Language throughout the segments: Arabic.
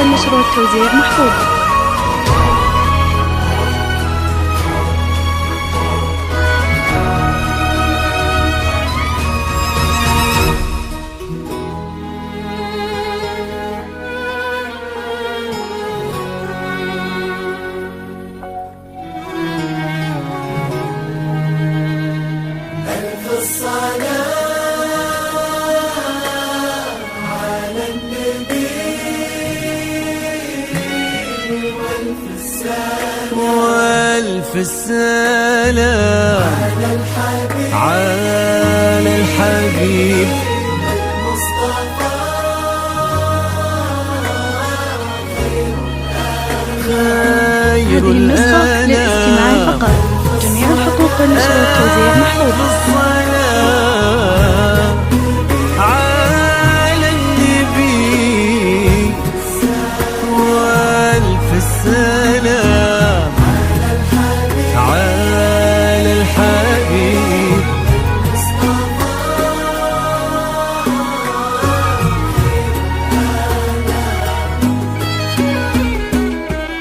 والنشر والتوزيع محفوظ. والف السلام على الحبيب المصطفى خير النسخة للاستماع فقط. جميع الحقوق والنشر والتوزيع محفوظة. على النبي والف السلام على الحبيب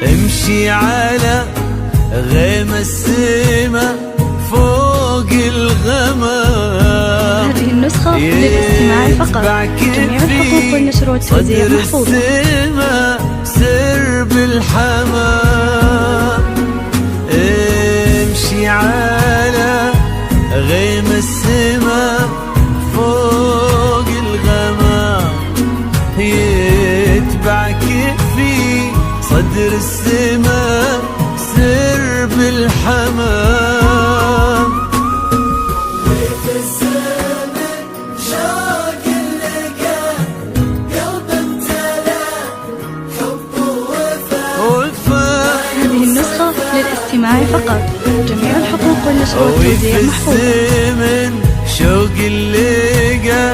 امشي على غيم السما فوق الغمام. هذه النسخة للاستماع فقط. جميع الحقوق والنشر والتوزيع محفوظة. سرب الحمام امشي على غيم السما فوق الغمام يتبعك في صدر السما سرب الحمام. وفي الزمن شوق اللقا قلب امتلأ حب ووفاء. هذه النسخة للاستماع فقط. جميع الحقوق والنشر والتوزيع محفوظة. وفي الزمن شوق اللقا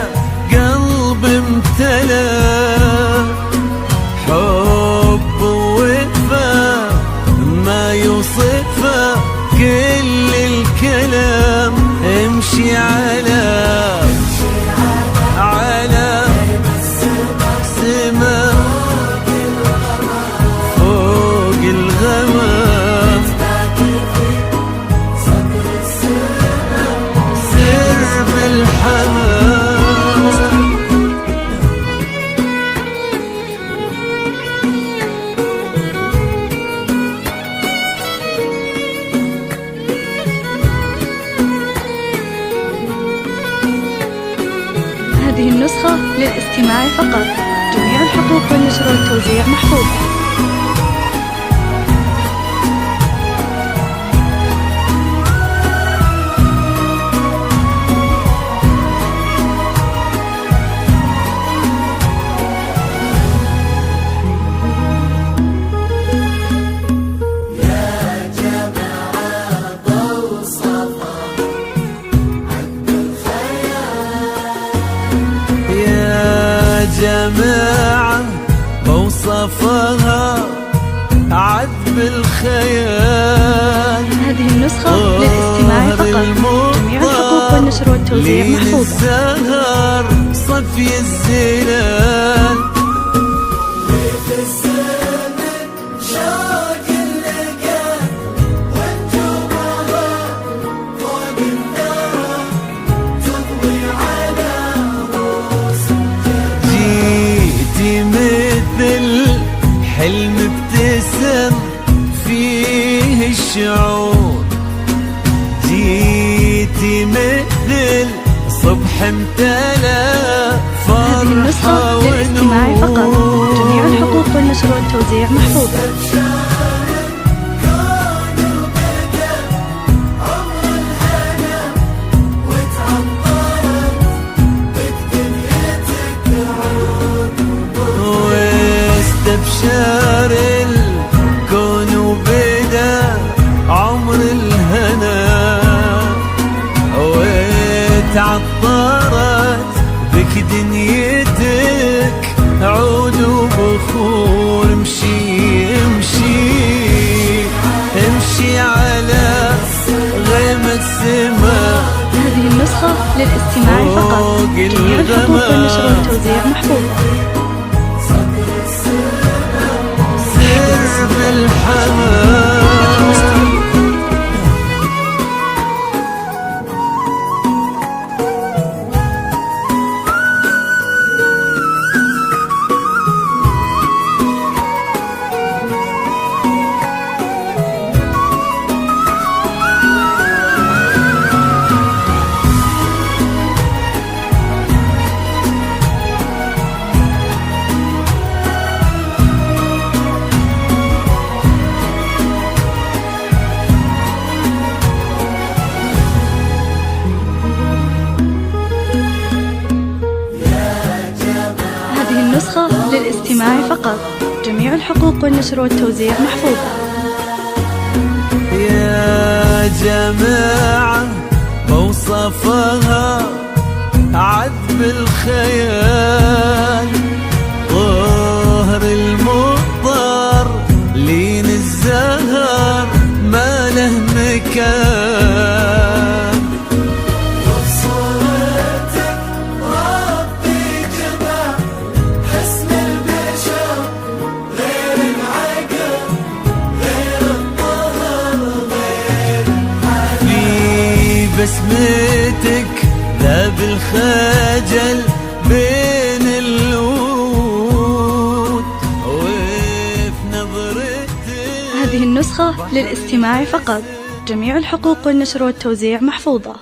قلب امتلأ حب ووفاء ما يوصفه كل الكلام. امشي على سما فوق الغمام سرب الحمام. هذه النسخة للاستماع فقط. جميع الحقوق والنشر والتوزيع محفوظة. جماعة وصفها عذب الخيال. هذه النسخة للاستماع فقط. جميع الحقوق والنشر والتوزيع محفوظة. السهر صفي الزلال. وفي الزمن شوق اللقا والجمرة فوق الثرى تضوي على رؤوس. جيتي مثل حلم ابتسم فيه الشعور. جيتي مثل صبح امتلأ هذه النسخة فرحة للاستماع فقط. جميع ونور. الحقوق والنشر والتوزيع محفوظة. واستبشر الكون وبدا عمر الهنا وتعطرت بك دنيتك عود وبخور. امشي امشي امشي على غيم السما. هذه النسخة للاستماع فقط. جميع الحقوق والنشر والتوزيع محفوظة. بالحمام. هذه النسخة للاستماع فقط. جميع الحقوق والنشر والتوزيع محفوظة. يا جماعة موصفها عذب الخيال، طهر المضطر لين الزهر ما له مكان. وبصورتك ربي جمع حسن البشر، غير العقل غير الطهر غير في بسمتك ذاب الخجل بين اللوت، وفي نظرتك. هذه النسخة للاستماع فقط. جميع الحقوق والنشر والتوزيع محفوظة.